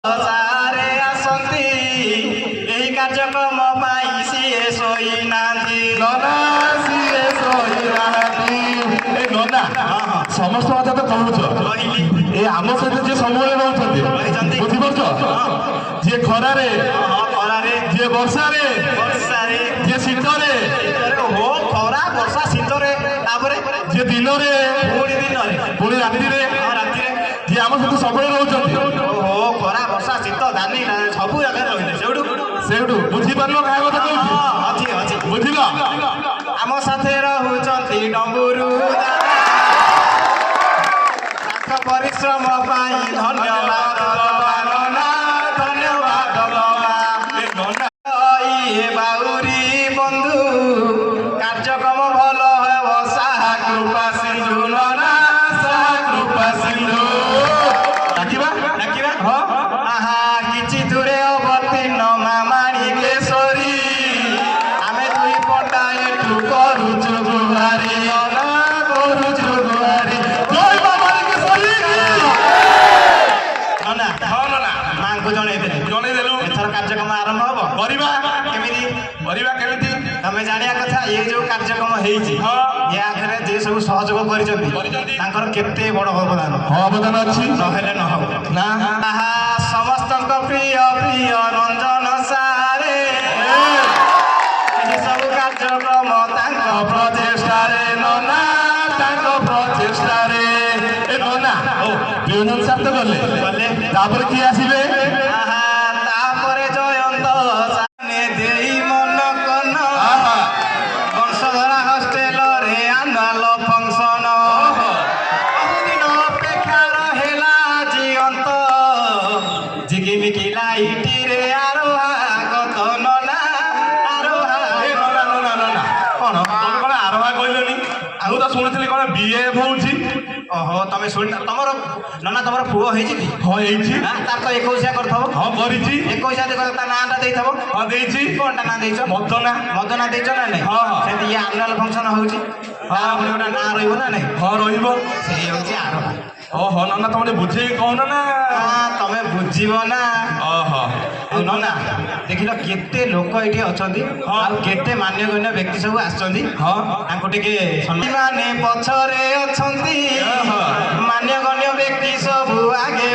सारे आसंती एही कार्यक्रम पाई सीए सोई नांदी नना सीए सोई नांदी ए नना समस्त बात तो कहूछ कहली ए आम सहित जे सबले रहउछन्ती बुझि परछ जे खरारे खरारे जे वर्षारे जे शीतरे हो खरा वर्षा शीतरे तापरे जे दिनरे पुणी रातिरे जे आम सहित सबले रहउछन्ती हो खरा वर्षा शीत दानी सबु जगह रहिले सेउडु बुझि पारलो काय କଥା कहूछ अछि अछि बुझिलो आम साथे रहउछन्ती डम्बुरु परिश्रम पाई धन्यवाद बाउरी बंधु कार्यक्रम भल हे साहा कृपा सिंधु नना साहा कृपा सिंधु डाकिबा आहा किछि दूरे अवतीर्ण मामाणी केशरी आमे दुई पटा एठु करूछु गुहारी नना करूछु गुहारी जय मामाणी केशरी नना नना मांगु जणे देलु एथर कार्यक्रम आरंभ हबो परिबा केमिति तमे जानिया कथा ये जो कार्यक्रम हेइछि या आखरे जे सब सहयोग करिसथि तांकर केते बड़ अवदान अवदान अछि नहेले न हो ना आहा समस्तक प्रिय प्रिय रंजन सारे एही सब कार्यक्रम तांक प्रचेष्टारे नना तांक प्रचेष्टारे ए नना ओ बियोनन साथ गले तापर की आसीबे आहा तापरे जयंत साने देई मन कन वंशधरा हॉस्टेल रे आंदाल फंक्शन बहुदिन अपेक्षा रहेला जीवंत जिगिमिकी लाइटी रे आरोहागत नना आरोहा ए नना कोन तम कोन आरवा कइलनी आउ त सुनिथिली कोन बीए होउछि ओहो तमे सुन तमर नना तमर पुओ हेछि कि हां हेछि तार तो 21 करथबो हां करिछि 21 देखो ता नाटा देइथबो हां देइछि कोनटा ना देइछ मदना देइछ ना नै हां सेति ये एनुअल फंक्शन होउछि हां पुरा ना रहिबो ना नै हां रहिबो सेही होउछि आरोहा ओहो नना तमने बुझे कोन ना हां तमे बुझिबो ना ओहो नना देखिलो केते लोक एठी अछंती आ केते मान्यगण्य व्यक्ति सब आछंती हां तांको टिके सम्मान माने पछरे अछंती मान्यगण्य व्यक्ति सब आगे